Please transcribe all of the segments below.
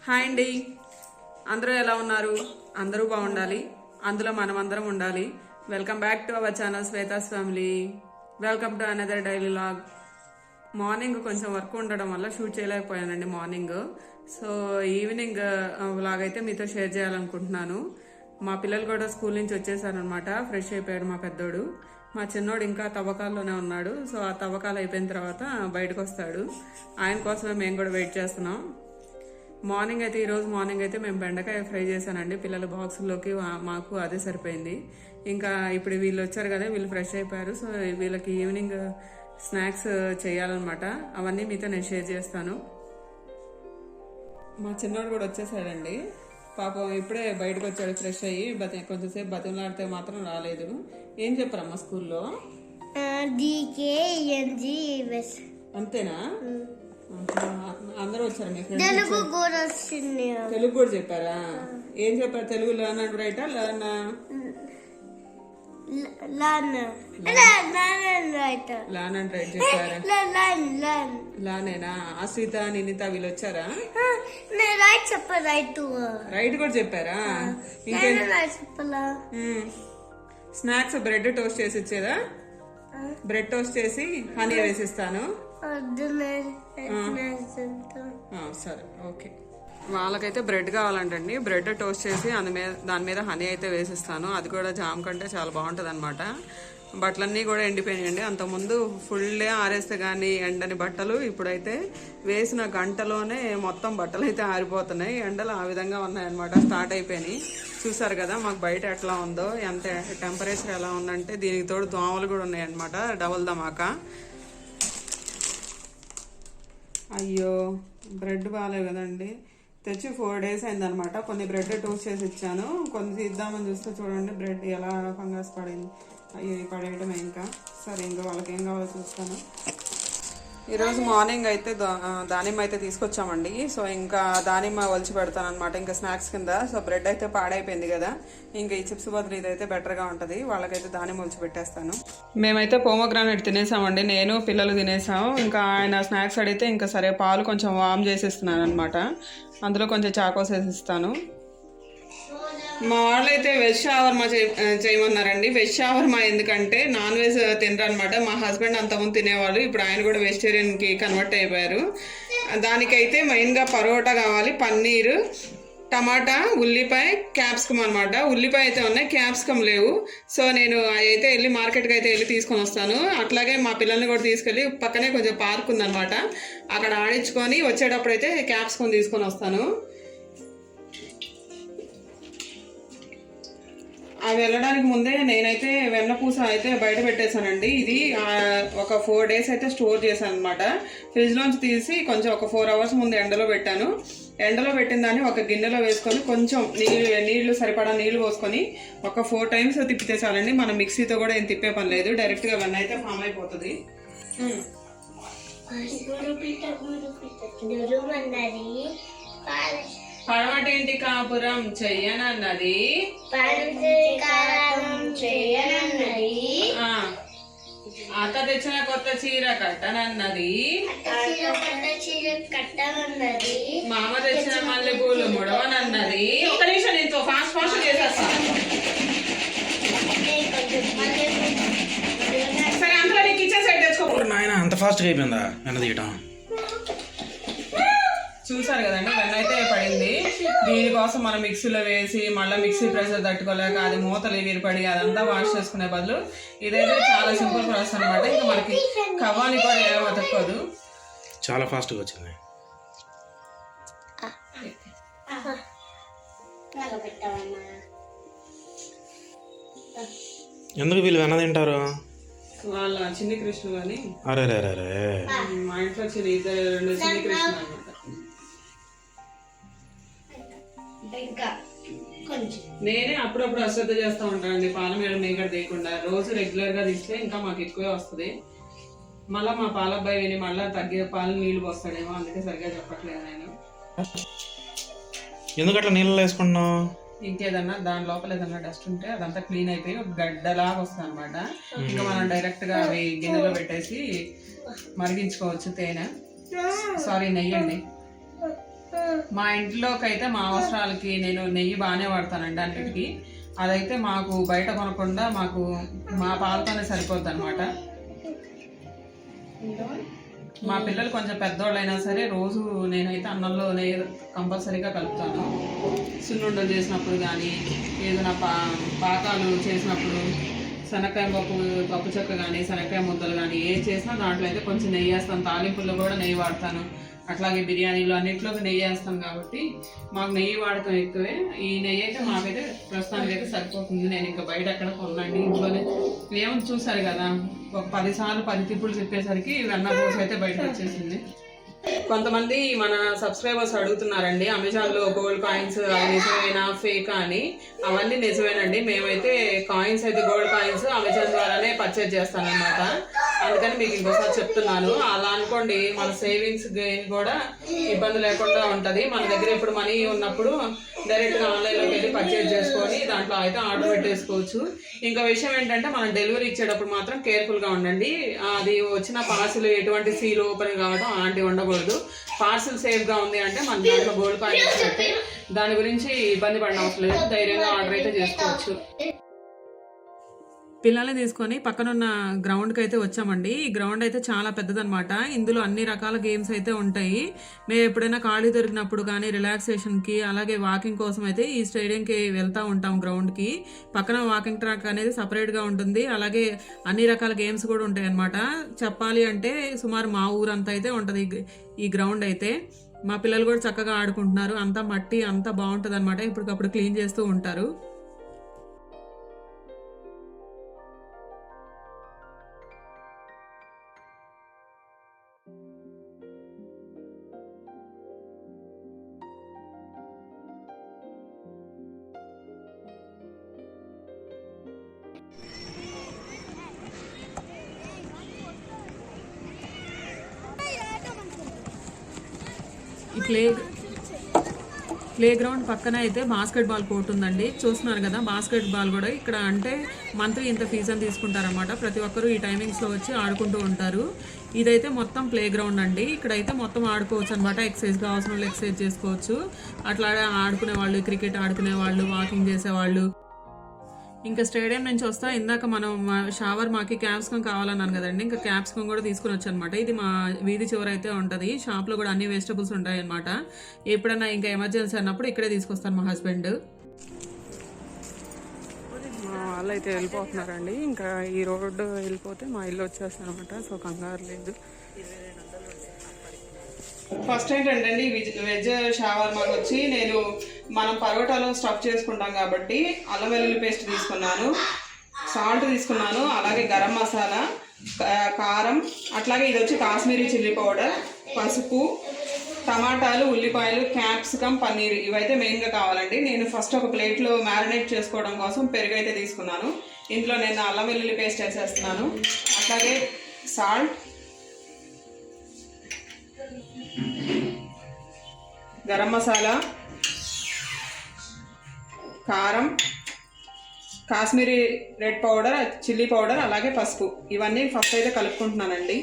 Hi అండి, అందరూ ఎలా ఉన్నారు? అందరూ బాగుండాలి, అందులో మనమందరం ఉండాలి. Welcome back to our channel Shweta's family. Welcome to another daily log. Morning కొంచెం వర్క్ ఉండడం వల్ల షూట్ చేయలేకపోయానండి మార్నింగ్. సో ఈవినింగ్ వ్లాగ్ అయితే మీతో షేర్ చేయాలనుకుంటున్నాను. మా పిల్లలు కూడా స్కూల్ నుంచి వచ్చేసారనమాట. ఫ్రెష్ అయిపోయాడు మా పెద్దోడు. మా చిన్నోడు ఇంకా తవ్వకాల్లోనే ఉన్నాడు. సో ఆ తవ్వకాలు అయిపోయిన తర్వాత బయటకు వస్తాడు. ఆయన కోసమే మేము కూడా వెయిట్ చేస్తున్నాం. ఈరోజు మార్నింగ్ అయితే మేము బెండకాయ ఫ్రై చేశానండి పిల్లల బాక్సుల్లోకి. మాకు అదే సరిపోయింది. ఇంకా ఇప్పుడు వీళ్ళు వచ్చారు కదా, వీళ్ళు ఫ్రెష్ అయిపోయారు. సో వీళ్ళకి ఈవినింగ్ స్నాక్స్ చేయాలన్నమాట. అవన్నీ మీతో నేను షేర్ చేస్తాను. మా చిన్నోడు కూడా వచ్చేసాడండి. పాపం ఇప్పుడే బయటకు వచ్చాడు ఫ్రెష్ అయ్యి. కొంచెంసేపు బతిమలాడితే మాత్రం రాలేదు. ఏం చెప్పారమ్మా స్కూల్లో? అంతేనా? అందరూ వచ్చారు మీ ఫ్రెండ్స్? తెలుగు కూడా చెప్పారా? ఏం చెప్పారు? తెలుగు లర్న్ అండ్ రైటా? లర్న్ అండ్ రైట్ చెప్పారా? లానేనా? అశ్విత, నినిత వీళ్ళు వచ్చారా? రైట్ కూడా చెప్పారా? స్నాక్స్ బ్రెడ్ టోస్ట్ చేసి ఇచ్చేదా? బ్రెడ్ టోస్ట్ చేసి హనీ వేసిస్తాను. సరే, ఓకే. వాళ్ళకైతే బ్రెడ్ కావాలంటండి. బ్రెడ్ టోస్ట్ చేసి దాని మీద హనీ అయితే వేసిస్తాను. అది కూడా జామ్ కంటే చాలా బాగుంటుంది అనమాట. బట్టలన్నీ కూడా ఎండిపోయినాయండి. అంతకుముందు ఫుల్ డే ఆరేస్తే కానీ ఎండని బట్టలు, ఇప్పుడైతే వేసిన గంటలోనే మొత్తం బట్టలు అయితే ఆరిపోతున్నాయి. ఎండలు ఆ విధంగా ఉన్నాయన్నమాట. స్టార్ట్ అయిపోయినాయి. చూసారు కదా మాకు బయట ఎట్లా ఉందో, ఎంత టెంపరేచర్ ఎలా ఉందంటే దీనికి తోడు దోమలు కూడా ఉన్నాయన్నమాట. డబుల్ ధమాకా. అయ్యో, బ్రెడ్ బాగాలేవు కదండి. తెచ్చి 4 days అయిందనమాట. కొన్ని బ్రెడ్ టోస్ట్ చేసి ఇచ్చాను. కొన్ని తీద్దామని చూస్తే చూడండి బ్రెడ్ ఎలా ఫంగస్ పడింది. అయ్యో, పడేయటమే. ఇంకా సరే, ఇంకా వాళ్ళకి ఏం కావాలో చూస్తాను. ఈరోజు మార్నింగ్ అయితే దానిమ్మ అయితే తీసుకొచ్చామండి. సో ఇంకా దానిమ్మ ఒలిచి పెడతాను అనమాట ఇంకా స్నాక్స్ కింద. సో బ్రెడ్ అయితే పాడైపోయింది కదా, ఇంకా ఈ చిప్స్ బదులు ఇదైతే బెటర్గా ఉంటుంది. వాళ్ళకైతే దానిమ్మ ఒలిచి పెట్టేస్తాను. మేమైతే పోమోగ్రానైట్ తినేసామండి. నేను పిల్లలు తినేసాము. ఇంకా ఆయన స్నాక్స్ అడిగితే ఇంకా సరే పాలు కొంచెం వామ్ చేసేస్తున్నాను అనమాట. అందులో కొంచెం చాకోస్ వేసిస్తాను. మా వాళ్ళైతే వెజ్ షవర్మా చేయమన్నారండి. వెజ్ షవర్మా ఎందుకంటే నాన్ వెజ్ తినరు అనమాట. మా హస్బెండ్ అంతకుముందు తినేవాళ్ళు, ఇప్పుడు ఆయన కూడా వెజిటేరియన్కి కన్వర్ట్ అయిపోయారు. దానికైతే మెయిన్గా పరోటా కావాలి, పన్నీరు, టమాటా, ఉల్లిపాయ, క్యాప్సికమ్ అనమాట. ఉల్లిపాయ అయితే ఉన్నాయి, క్యాప్సికమ్ లేవు. సో నేను అయితే వెళ్ళి మార్కెట్కి అయితే వెళ్ళి తీసుకొని వస్తాను. అట్లాగే మా పిల్లల్ని కూడా తీసుకెళ్ళి పక్కనే కొంచెం పార్క్ ఉందన్నమాట, అక్కడ ఆడించుకొని వచ్చేటప్పుడు అయితే క్యాప్సికమ్ తీసుకొని వస్తాను. అవి వెళ్ళడానికి ముందే నేనైతే వెన్నపూస అయితే బయట పెట్టేశానండి. ఇది ఒక 4 days అయితే స్టోర్ చేశాను అనమాట. ఫ్రిడ్జ్లోంచి తీసి కొంచెం ఒక 4 hours ముందు ఎండలో పెట్టాను. ఎండలో పెట్టిన దాన్ని ఒక గిన్నెలో వేసుకొని కొంచెం నీళ్లు సరిపడా నీళ్లు పోసుకొని ఒక 4 times తిప్పితే చాలండి. మనం మిక్సీతో కూడా ఏం తిప్పే పని లేదు, డైరెక్ట్గా వెన్న అయితే ఫామ్ అయిపోతుంది. పడమటేంటి కాపురం చెయ్యనన్నది, అత్త తెచ్చిన కొత్త చీర కట్టనన్నది, మామ తెచ్చిన మల్లె పూలు ముడవనన్నది. ఒక నిమిషం, నేను ఫాస్ట్ చేసేస్తాను. సరే, అందులో నీ కిచెన్ సెట్ తెచ్చుకో. నాయన అంత ఫాస్ట్గా అయిపోయిందా వెన్న తీయటం? చూసారు కదండి, వెన్న అయితే పడింది. దీనికోసం మనం మిక్సీలో వేసి మళ్ళీ మిక్సీ ప్రెషర్ తట్టుకోలేక అది మూతలు ఎగిరిపడి అదంతా వాష్ చేసుకునే బదులు ఇదైతే చాలా సింపుల్ ప్రాసెస్ అనమాట. ఇంకా మనకి కవ్వాలి కూడా ఏమో అతక్కోదు. చాలా ఫాస్ట్గా వచ్చింది. ఎందుకు వీళ్ళు వెన్న తింటారు? వాళ్ళ చిన్ని కృష్ణులు అని. అరే మా ఇంట్లో 2 చిన్ని కృష్ణులు అనమాట. నేనే అప్పుడప్పుడు అశ్రద్ధ చేస్తూ ఉంటానండి పాల మీద మేకడ తీయకుండా. రోజు రెగ్యులర్గా తీస్తే ఇంకా మాకు ఎక్కువే వస్తుంది. మళ్ళీ మా పాలబ్బాయి విని మళ్ళీ తగ్గే పాలు నీళ్ళు పోస్తాడేమో, అందుకే సరిగ్గా చెప్పట్లేదు నేను. ఎందుకు అట్లా నీళ్ళు వేసుకుంటున్నావు? ఇంకేదన్నా దాని లోపల ఏదన్నా డస్ట్ ఉంటే అదంతా క్లీన్ అయిపోయి ఒక గడ్డలాగా వస్తుంది అనమాట. ఇంకా మనం డైరెక్ట్ గా అవి గిన్నెలో పెట్టేసి మరిగించుకోవచ్చు. తేనె, సారీ నెయ్యి అండి. మా ఇంట్లోకి అయితే మా అవసరాలకి నేను నెయ్యి బాగానే వాడతానండి అన్నిటికీ. అదైతే మాకు బయట కొనకుండా మాకు మా పాలతోనే సరిపోద్ది అనమాట. మా పిల్లలు కొంచెం పెద్దోళ్ళైనా సరే రోజు నేనైతే అన్నంలో నెయ్యి కంపల్సరీగా కలుపుతాను. సున్నుండలు చేసినప్పుడు కానీ, ఏదైనా పాకాలు చేసినప్పుడు, శనక్కాయ పప్పు చెక్క కానీ, శనక్కాయ ముద్దలు కానీ ఏది చేసినా దాంట్లో అయితే కొంచెం నెయ్యి వేస్తాను. తాలింపుల్లో కూడా నెయ్యి వాడతాను. అట్లాగే బిర్యానీలో అన్నింటిలోకి నెయ్యి వేస్తాం కాబట్టి మాకు నెయ్యి వాడకం ఎక్కువే. ఈ నెయ్యి అయితే మాకైతే ప్రస్తుతానికి అయితే సరిపోతుంది. నేను ఇంకా బయట ఎక్కడ కొనండి, ఇంట్లోనే ఏమో చూసారు కదా, ఒక 10 సార్లు 10 తిప్పులు చెప్పేసరికి వెన్న పూస అయితే బయటకు వచ్చేసింది. కొంతమంది మన సబ్స్క్రైబర్స్ అడుగుతున్నారండి, అమెజాన్లో గోల్డ్ కాయిన్స్ అవి నిజమేనా ఫేకా అని. అవన్నీ నిజమేనండి. మేమైతే కాయిన్స్ అయితే గోల్డ్ కాయిన్స్ అమెజాన్ ద్వారానే పర్చేజ్ చేస్తానన్నమాట. అందుకని మీకు ఇంకోసారి చెప్తున్నాను. అలా అనుకోండి, మన సేవింగ్స్ కూడా ఇబ్బంది లేకుండా ఉంటుంది. మన దగ్గర ఇప్పుడు మనీ ఉన్నప్పుడు డైరెక్ట్గా ఆన్లైన్లోకి వెళ్ళి పర్చేజ్ చేసుకొని దాంట్లో అయితే ఆర్డర్ పెట్టేసుకోవచ్చు. ఇంకా విషయం ఏంటంటే, మనం డెలివరీ ఇచ్చేటప్పుడు మాత్రం కేర్ఫుల్గా ఉండండి. అది వచ్చిన పార్సిల్ ఎటువంటి సీల్ ఓపెన్ కావడం అలాంటివి ఉండకూడదు. పార్సిల్ సేఫ్గా ఉంది అంటే మన దాంట్లో గోల్డ్ కాయిన్స్ పెట్టి దాని గురించి ఇబ్బంది పడిన అవసరం లేదు. ధైర్యంగా ఆర్డర్ అయితే చేసుకోవచ్చు. పిల్లల్ని తీసుకొని పక్కనున్న గ్రౌండ్కి అయితే వచ్చామండి. ఈ గ్రౌండ్ అయితే చాలా పెద్దదనమాట. ఇందులో అన్ని రకాల గేమ్స్ అయితే ఉంటాయి. మేము ఎప్పుడైనా ఖాళీ దొరికినప్పుడు కానీ రిలాక్సేషన్కి, అలాగే వాకింగ్ కోసం అయితే ఈ స్టేడియంకి వెళ్తూ ఉంటాం. గ్రౌండ్కి పక్కన వాకింగ్ ట్రాక్ అనేది సపరేట్గా ఉంటుంది. అలాగే అన్ని రకాల గేమ్స్ కూడా ఉంటాయి అన్నమాట. చెప్పాలి అంటే సుమారు మా ఊరంతా అయితే ఉంటుంది ఈ గ్రౌండ్ అయితే. మా పిల్లలు కూడా చక్కగా ఆడుకుంటున్నారు. అంతా మట్టి అంతా బాగుంటుంది అనమాట. ఇప్పటికప్పుడు క్లీన్ చేస్తూ ఉంటారు. ఈ ప్లే గ్రౌండ్ పక్కన అయితే బాస్కెట్బాల్ కోర్ట్ ఉందండి. చూస్తున్నారు కదా, బాస్కెట్బాల్ కూడా ఇక్కడ అంటే మంత్లీ ఇంత ఫీజు అని తీసుకుంటారనమాట. ప్రతి ఒక్కరూ ఈ టైమింగ్స్లో వచ్చి ఆడుకుంటూ ఉంటారు. ఇదైతే మొత్తం ప్లే గ్రౌండ్ అండి. ఇక్కడైతే మొత్తం ఆడుకోవచ్చు అనమాట. ఎక్సర్సైజ్ కావాల్సిన వాళ్ళు ఎక్సర్సైజ్ చేసుకోవచ్చు. అట్లా ఆడుకునే వాళ్ళు, క్రికెట్ ఆడుకునే వాళ్ళు, వాకింగ్ చేసేవాళ్ళు. ఇంకా స్టేడియం నుంచి వస్తా ఇందాక మనం షవర్ మాకి క్యాప్సికం కావాలన్నాను కదండి. ఇంకా క్యాప్సికం కూడా తీసుకుని వచ్చాను అనమాట. ఇది మా వీధి చివర అయితే ఉంటుంది. షాప్లో కూడా అన్ని వెజిటబుల్స్ ఉంటాయి అనమాట. ఎప్పుడన్నా ఇంకా ఎమర్జెన్సీ అన్నప్పుడు ఇక్కడే తీసుకొస్తాను మా హస్బెండ్. మా వాళ్ళు అయితే వెళ్ళిపోతున్నారండి. ఇంకా ఈ రోడ్డు వెళ్ళిపోతే మా ఇల్లు వచ్చేస్తాను అనమాట. సో కంగారు లేదు. ఫస్ట్ ఏంటంటే వెజ్ షవర్మాకి వచ్చి నేను మనం పరోటాలో స్టఫ్ చేసుకుంటాం కాబట్టి అల్లం వెల్లుల్లి పేస్ట్ తీసుకున్నాను, సాల్ట్ తీసుకున్నాను, అలాగే గరం మసాలా, కారం, అట్లాగే ఇది వచ్చి కాశ్మీరీ చిల్లీ పౌడర్, పసుపు, టమాటాలు, ఉల్లిపాయలు, క్యాప్సికమ్, పన్నీర్ ఇవైతే మెయిన్గా కావాలండి. నేను ఫస్ట్ ఒక ప్లేట్లో మ్యారినేట్ చేసుకోవడం కోసం పెరుగు అయితే తీసుకున్నాను. ఇందులో నేను అల్లం వెల్లుల్లి పేస్ట్ వేసేస్తున్నాను. అట్లాగే సాల్ట్, గరం మసాలా, కారం, Kashmiri red powder, chilli powder, అలాగే పసుపు ఇవన్నీ ఫస్ట్ అయితే కలుపుకుంటున్నానండి.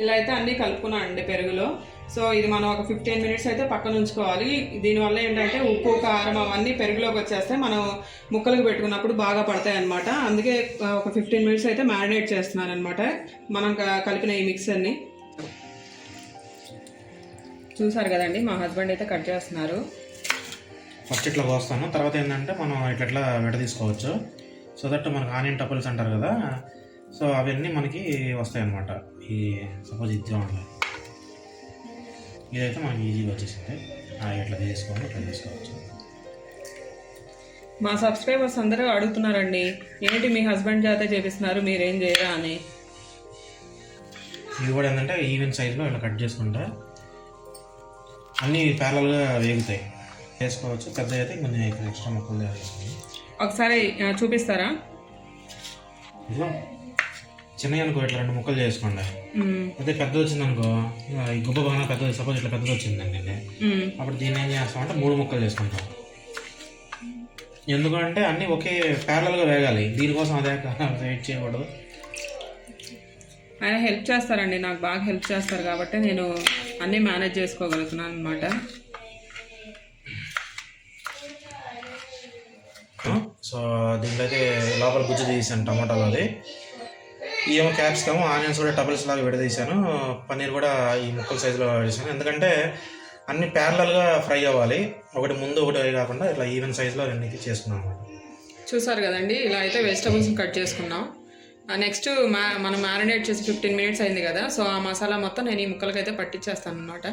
ఇలా అయితే అన్నీ కలుపుకున్నానండి పెరుగులో. సో ఇది మనం ఒక 15 మినిట్స్ అయితే పక్కన ఉంచుకోవాలి. దీనివల్ల ఏంటంటే ఉప్పు, కారం అవన్నీ పెరుగులోకి వచ్చేస్తే మనం ముక్కలకు పెట్టుకున్నప్పుడు బాగా పడతాయి అన్నమాట. అందుకే ఒక 15 మినిట్స్ అయితే మ్యారినేట్ చేస్తున్నాను అనమాట మనం కలిపిన ఈ మిక్సర్ని. చూసారు కదండి, మా హస్బెండ్ అయితే కట్ చేస్తున్నారు. ఫస్ట్ ఇట్లా కోస్తాను, తర్వాత ఏంటంటే మనం ఇట్లా వెట తీసుకోవచ్చు. సో దట్ మనకు ఆనియన్ టపుల్స్ అంటారు కదా, సో అవన్నీ మనకి వస్తాయి అన్నమాట. ఈ సపోజ్ ఇది చూడండి, ఇదైతే మనకి ఈజీగా వచ్చేసింది. ఇట్లా చేసుకోవచ్చు. మా సబ్స్క్రైబర్స్ అందరూ అడుగుతున్నారండి, ఏంటి మీ హస్బెండ్ చేత చేపిస్తున్నారు మీరేం చేయరా అని. ఇది కూడా ఏంటంటే ఈవెన్ సైజులో ఇలా కట్ చేసుకుంటే అన్నీ ప్యారల్గా వేగుతాయి, చేసుకోవచ్చు. పెద్ద అయితే కొంచెం ఎక్స్ట్రా ముక్కలు ఒకసారి చూపిస్తారా? ఇదిగో చిన్నవి అనుకో ఇట్లా 2 ముక్కలు చేసుకోండి. అదే పెద్ద వచ్చింది అనుకో, ఈ గుబ్బ బాగా పెద్దది, సపోజ్ ఇట్లా పెద్దది వచ్చిందండి, అప్పుడు దీన్ని ఏం చేస్తామంటే 3 ముక్కలు చేసుకుంటాం. ఎందుకంటే అన్నీ ఒకే ప్యారల్గా వేగాలి, దీనికోసం అదే వెయిట్ చేయకూడదు. ఆయన హెల్ప్ చేస్తారండి, నాకు బాగా హెల్ప్ చేస్తారు కాబట్టి నేను అన్నీ మేనేజ్ చేసుకోగలుగుతున్నాను అనమాట. సో దీంట్లో అయితే లోపల గుజ్జు తీసాను టమాటాలు, అది ఏమో క్యాప్సికమ్ ఆనియన్స్ కూడా టబల్స్ లాగా విడదీశాను, పన్నీర్ కూడా ఈ ముక్కల సైజులో వేసాను. ఎందుకంటే అన్ని ప్యారలల్గా ఫ్రై అవ్వాలి, ఒకటి ముందు ఒకటి కాకుండా ఇట్లా ఈవెన్ సైజులో రెండింటికి చేసుకున్నాం. చూసారు కదండి, ఇలా అయితే వెజిటబుల్స్ కట్ చేసుకున్నాం. నెక్స్ట్ మనం మ్యారినేట్ చేసి 15 మినిట్స్ అయింది కదా, సో ఆ మసాలా మొత్తం నేను ఈ ముక్కలకైతే పట్టించేస్తాను అనమాట.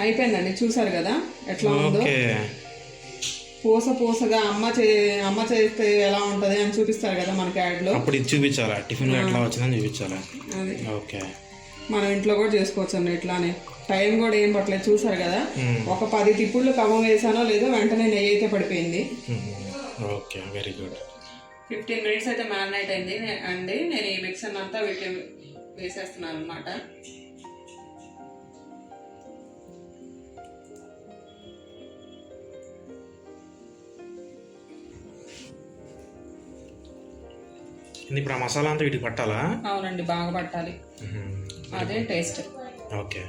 అయిపోయిందండి, చూసారు కదా ఎట్లా ఉందో. పూసగా అమ్మ చేస్తే ఎలా ఉంటది అని చూపిస్తారు కదా మనకి యాడ్లో, అప్పుడు ఇది చూపించాలా, టిఫిన్ ఎట్లా వచ్చిందని చూపించాలా. అది ఓకే, మనం ఇంట్లో కూడా చేసుకోవచ్చు అండి ఇట్లానే. టైం కూడా ఏం పట్టలేదు, చూసారు కదా. ఒక 10 తిప్పుళ్ళు కవ్వం వేసానో లేదో వెంటనే నెయ్యి అయితే పడిపోయింది. Okay, very good. 15 మినిట్స్ అయితే మ్యారినేట్ అయింది అండి. నేను ఈ మిక్సర్ అంతా వీటిని వేసేస్తున్నాను అనమాట. ఇప్పుడు ఆ మసాలా అంతా వీటికి పట్టాలా? అవునండి, బాగా పట్టాలి, అదే టేస్ట్. ఓకే,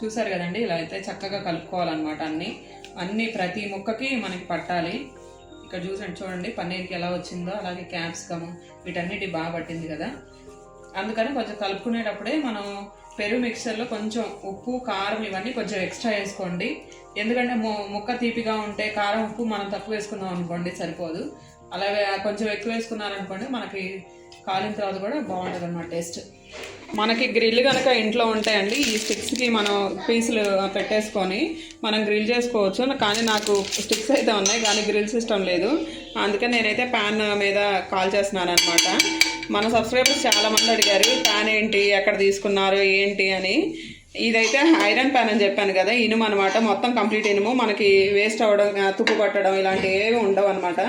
చూసారు కదండి, ఇలా అయితే చక్కగా కలుపుకోవాలన్నమాట. అన్ని ప్రతి ముక్కకి మనకి పట్టాలి. ఇక్కడ చూడండి పన్నీర్కి ఎలా వచ్చిందో, అలాగే క్యాప్సికమ్ వీటన్నిటి బాగా పట్టింది కదా. అందుకని కొంచెం కలుపుకునేటప్పుడే మనం పెరుగు మిక్సర్లో కొంచెం ఉప్పు కారం ఇవన్నీ కొంచెం ఎక్స్ట్రా వేసుకోండి. ఎందుకంటే ముక్క తీపిగా ఉంటే కారం ఉప్పు మనం తక్కువ వేసుకున్నాం అనుకోండి సరిపోదు. అలాగే కొంచెం ఎక్కువ వేసుకున్నారనుకోండి మనకి కాలిన తర్వాత కూడా బాగుంటుంది అన్నమాట టేస్ట్. మనకి గ్రిల్ కనుక ఇంట్లో ఉంటాయండి, ఈ స్టిక్స్కి మనం పీసులు పెట్టేసుకొని మనం గ్రిల్ చేసుకోవచ్చు. కానీ నాకు స్టిక్స్ అయితే ఉన్నాయి కానీ గ్రిల్ సిస్టమ్ లేదు, అందుకని నేనైతే ప్యాన్ మీద కాల్ చేస్తున్నాను అనమాట. మన సబ్స్క్రైబర్స్ చాలామంది అడిగారు ప్యాన్ ఏంటి, ఎక్కడ తీసుకున్నారు ఏంటి అని. ఇదైతే ఐరన్ ప్యాన్ అని చెప్పాను కదా, ఇనుము అనమాట, మొత్తం కంప్లీట్ ఇనుము. మనకి వేస్ట్ అవ్వడం, తుప్పు పట్టడం ఇలాంటివి ఏవి ఉండవు అనమాట.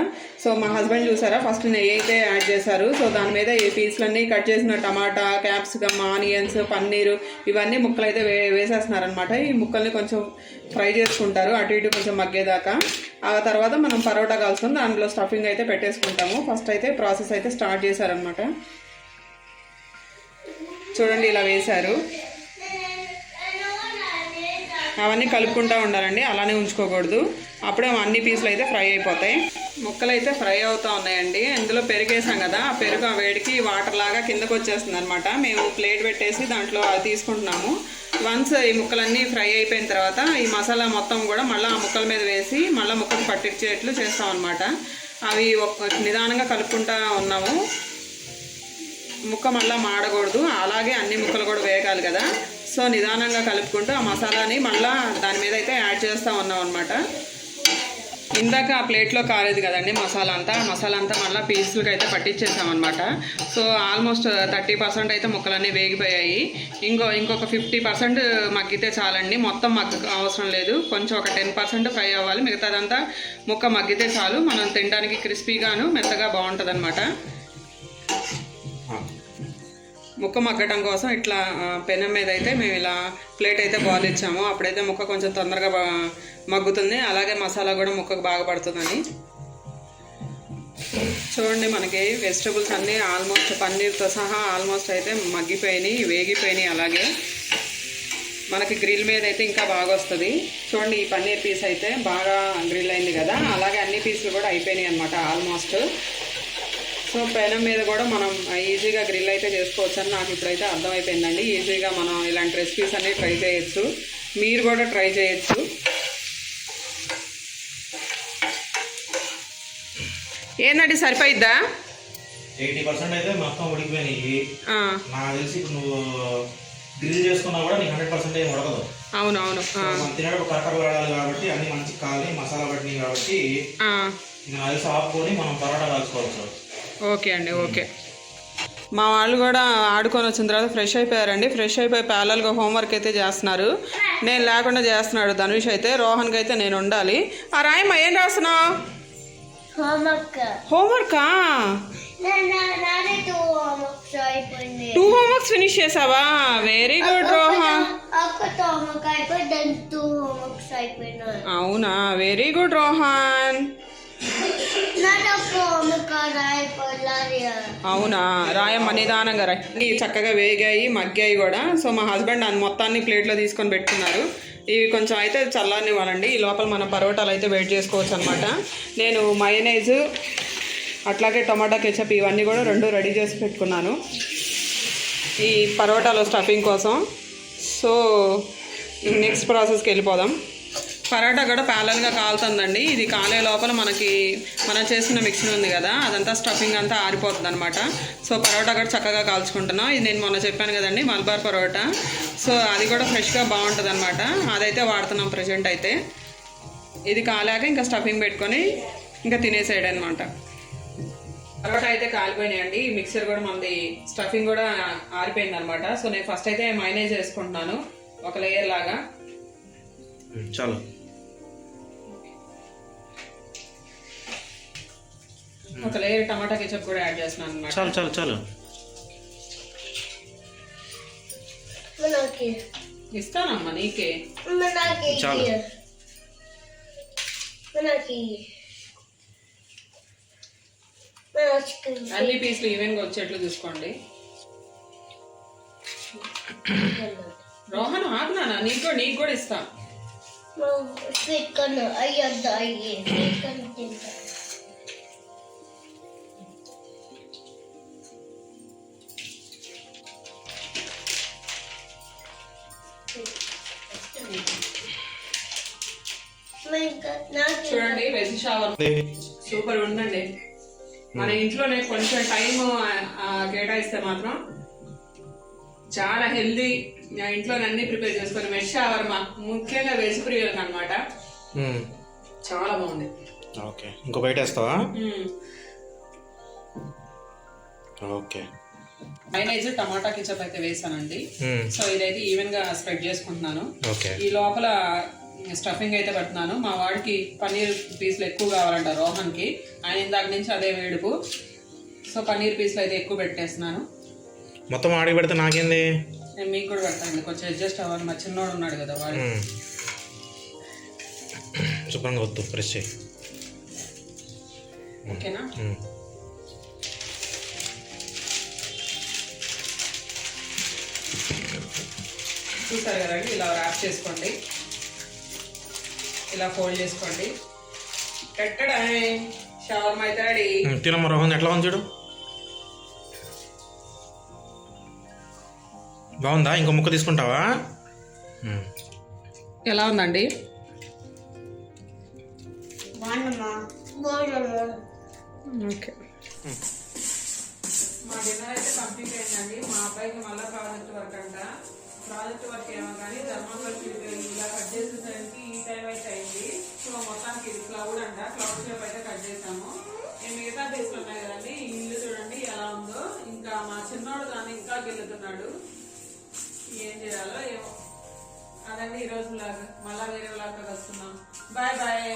సో మా హస్బెండ్ చూసారా ఫస్ట్ నెయ్యి అయితే యాడ్ చేశారు. సో దాని మీద ఈ పీసులన్నీ కట్ చేసిన టమాటా, క్యాప్సికమ్, ఆనియన్స్, పన్నీరు ఇవన్నీ ముక్కలు అయితే వేసేస్తున్నారనమాట. ఈ ముక్కల్ని కొంచెం ఫ్రై చేసుకుంటారు అటు ఇటు కొంచెం మగ్గేదాకా. ఆ తర్వాత మనం పరోటా కాల్చుకొని దాంట్లో స్టఫింగ్ అయితే పెట్టేసుకుంటాము. ఫస్ట్ అయితే ప్రాసెస్ అయితే స్టార్ట్ చేశారనమాట. చూడండి ఇలా వేశారు, అవన్నీ కలుపుకుంటూ ఉండాలండి, అలానే ఉంచుకోకూడదు, అప్పుడే అన్ని పీసులు అయితే ఫ్రై అయిపోతాయి. ముక్కలు అయితే ఫ్రై అవుతూ ఉన్నాయండి. ఇందులో పెరుగు వేసాం కదా, ఆ పెరుగు ఆ వేడికి వాటర్ లాగా కిందకు వచ్చేస్తుంది అనమాట. మేము ప్లేట్ పెట్టేసి దాంట్లో అది తీసుకుంటున్నాము. వన్స్ ఈ ముక్కలన్నీ ఫ్రై అయిపోయిన తర్వాత ఈ మసాలా మొత్తం కూడా మళ్ళీ ఆ ముక్కల మీద వేసి మళ్ళీ ముక్కలు పట్టించేట్లు చేస్తాం అనమాట. అవి నిదానంగా కలుపుకుంటూ ఉన్నాము, ముక్క మళ్ళీ మాడకూడదు, అలాగే అన్ని ముక్కలు కూడా వేగాలి కదా. సో నిదానంగా కలుపుకుంటూ ఆ మసాలాని మళ్ళీ దాని మీద అయితే యాడ్ చేస్తూ ఉన్నాం అనమాట. ఇందాక ఆ ప్లేట్లో కాలేదు కదండి మసాలా అంతా మళ్ళీ పీసులకి అయితే పట్టించేసామన్నమాట. సో ఆల్మోస్ట్ 30% అయితే ముక్కలన్నీ వేగిపోయాయి. ఇంకొక 50% మగ్గితే చాలండి, మొత్తం అవసరం లేదు, కొంచెం ఒక 10% ఫ్రై అవ్వాలి, మిగతాదంతా ముక్క మగ్గితే చాలు. మనం తినడానికి క్రిస్పీగాను మెత్తగా బాగుంటుంది అనమాట. ముక్క మగ్గడం కోసం ఇట్లా పెనం మీద అయితే మేము ఇలా ప్లేట్ అయితే బాల్ ఇచ్చాము, అప్పుడైతే ముక్క కొంచెం తొందరగా మగ్గుతుంది, అలాగే మసాలా కూడా ముక్కకు బాగా పడుతుందని. చూడండి మనకి వెజిటబుల్స్ అన్నీ ఆల్మోస్ట్ పన్నీర్తో సహా ఆల్మోస్ట్ అయితే మగ్గిపోయినాయి, వేగిపోయినాయి. అలాగే మనకి గ్రిల్ మీద అయితే ఇంకా బాగా వస్తుంది. చూడండి ఈ పన్నీర్ పీస్ అయితే బాగా గ్రిల్ అయింది కదా, అలాగే అన్ని పీసులు కూడా అయిపోయినాయి అనమాట ఆల్మోస్ట్. సో పెనం మీద కూడా మనం ఈజీగా గ్రిల్ అయితే చేసుకోవచ్చు అని నాకు ఇప్పుడైతే అర్థమైపోయిందండి. ఈజీగా మనం ఇలాంటి రెసిపీస్ అన్నీ ట్రై చేయొచ్చు, మీరు కూడా ట్రై చేయొచ్చు. ఏంటంటే సరిపోయిద్దా? 80% అయితే మొత్తం ఉడికిపోయినాయి. నాకు తెలిసి ఇప్పుడు నువ్వు గ్రిల్ చేసుకున్నా కూడా నీకు 100% ఏం ఉడకదు. అవునవును, తినేటప్పుడు కరకర పడాలి కాబట్టి అన్ని మంచి కాలి మసాలా పట్టినాయి కాబట్టి నాకు తెలిసి ఆపుకొని మనం పరోటా కాల్చుకోవచ్చు. ఓకే అండి, ఓకే. మా వాళ్ళు కూడా ఆడుకొని వచ్చిన తర్వాత ఫ్రెష్ అయిపోయారండి. ఫ్రెష్ అయిపోయి ప్యారలల్గా హోంవర్క్ అయితే చేస్తున్నారు. నేను లేకుండా చేస్తున్నాడు ధనుష్ అయితే. రోహన్కి అయితే నేను ఉండాలి. ఆ రాయమ్మ ఏం రాస్తున్నావు? హోంవర్కా? 2 హోంవర్క్స్ ఫినిష్ చేసావా? Very good Rohan. అవునా, వెరీ గుడ్ రోహన్. అవునా, రాయమ్మ నిదానంగా రాయి. ఇవి చక్కగా వేగాయి, మగ్గాయి కూడా. సో మా హస్బెండ్ దాన్ని మొత్తాన్ని ప్లేట్లో తీసుకొని పెట్టుకున్నారు. ఇవి కొంచెం అయితే చల్లారనివ్వాలండి. ఈ లోపల మనం పరోటాలు అయితే వెయిట్ చేసుకోవచ్చు అనమాట. నేను మయోనైజ్ అట్లాగే టొమాటో కెచప్ ఇవన్నీ కూడా 2 రెడీ చేసి పెట్టుకున్నాను ఈ పరోటాలో స్టఫింగ్ కోసం. సో నెక్స్ట్ ప్రాసెస్కి వెళ్ళిపోదాం. పరోటా కూడా ప్యారల్గా కాలుతుందండి. ఇది కాలే లోపల మనం చేసిన మిక్సింగ్ ఉంది కదా, అదంతా స్టఫింగ్ అంతా ఆరిపోతుంది అనమాట. సో పరోటా కూడా చక్కగా కాల్చుకుంటున్నాం. ఇది నేను మొన్న చెప్పాను కదండి, మల్బార్ పరోటా. సో అది కూడా ఫ్రెష్గా బాగుంటుంది అనమాట. అదైతే వాడుతున్నాం ప్రజెంట్ అయితే. ఇది కాలాక ఇంకా స్టఫింగ్ పెట్టుకొని ఇంకా తినేసేయడం అనమాట. పరోటా అయితే కాలిపోయినాయండి. ఈ మిక్సర్ కూడా మనది స్టఫింగ్ కూడా ఆరిపోయింది అనమాట. సో నేను ఫస్ట్ అయితే మైనేజ్ వేసుకుంటున్నాను ఒక లేయర్ లాగా. చాలు. ఒక లేయర్ టమాటా కెచప్ కూడా యాడ్ చేస్తున్నాను అనమాట. చాలు చాలు చాలు. ఇస్తానమ్మా నీకే. చాలు. అన్ని పీసులు ఈవెన్గా వచ్చేట్లు చూసుకోండి. రోహన్ ఆగునా, నీకు కూడా ఇస్తా. చూడండి వెజ్ షవర్ సూపర్ ఉందండి. మన ఇంట్లోనే కొంచెం టైం కేటాయిస్తే మాత్రం చాలా హెల్దీ. ఇంట్లోనే అన్ని ప్రిపేర్ చేసుకొని వెజ్ షవర్మా ముఖ్యంగా వెజ్ ప్రియులకు అనమాట. చాలా బాగుంది. ఓకే, ఇంకో బయట వేస్తావా? ఓకే. మైనైజ్ టమాటా కెచప్ అయితే వేసానండి. సో ఇదైతే ఈవెన్ గా స్ప్రెడ్ చేసుకుంటున్నాను. ఈ లోపల స్టఫింగ్ అయితే పెడుతున్నాను. మా వాడికి పన్నీర్ పీసులు ఎక్కువ కావాలంట, రోహన్ కి. ఆయన ఇందాక నుంచి అదే వేడుపు. సో పన్నీర్ పీసులు అయితే ఎక్కువ పెట్టేస్తున్నాను. మొత్తం ఆడికి పెడితే నాకేంది, నేను మీకు కూడా పెడతాను. కొంచెం అడ్జస్ట్ అవ్వాలి, మా చిన్నోడు ఉన్నాడు కదా వాడు. శుభ్రంగా వద్దు, ఫ్రెష్. ఓకేనా? చూసారు కదండి, ఇలా ర్యాప్ చేసుకోండి, ఇలా ఫోల్డ్ చేసుకోండి. పెట్టడే షవర్మా అయితే రెడీ. తినమ్మ రోహన్, ఎట్లా ఉంది చూడు. బాగుందా? ఇంకో ముక్క తీసుకుంటావా? ఎలా ఉందండి? ఓకే. మా డిన్నర్ అయితే కంప్లీట్ అయిందండి. మా అబ్బాయికి మళ్ళీ ప్రాజెక్ట్ వర్క్ అంట. ప్రాజెక్ట్ వర్క్ ఏమో కానీ థర్మల్ వర్క్ ఇలా కట్ చేసేసరికి ఈ టైం అయితే అయింది. సో మొత్తానికి ఇది క్లౌడ్ అంట, క్లౌడ్ షేప్ అయితే కట్ చేసాము. నేను మిగతా పీసులు ఉన్నాయి కదండి. ఈ ఇల్లు చూడండి ఎలా ఉందో. ఇంకా మా చిన్నోడు దాన్ని ఇంకా గెలుతున్నాడు. ఏం చేయాలో ఏమో. అదండి ఈరోజు వ్లాగ్. మళ్ళా వేరే వ్లాగ్ వస్తున్నాం. Bye bye.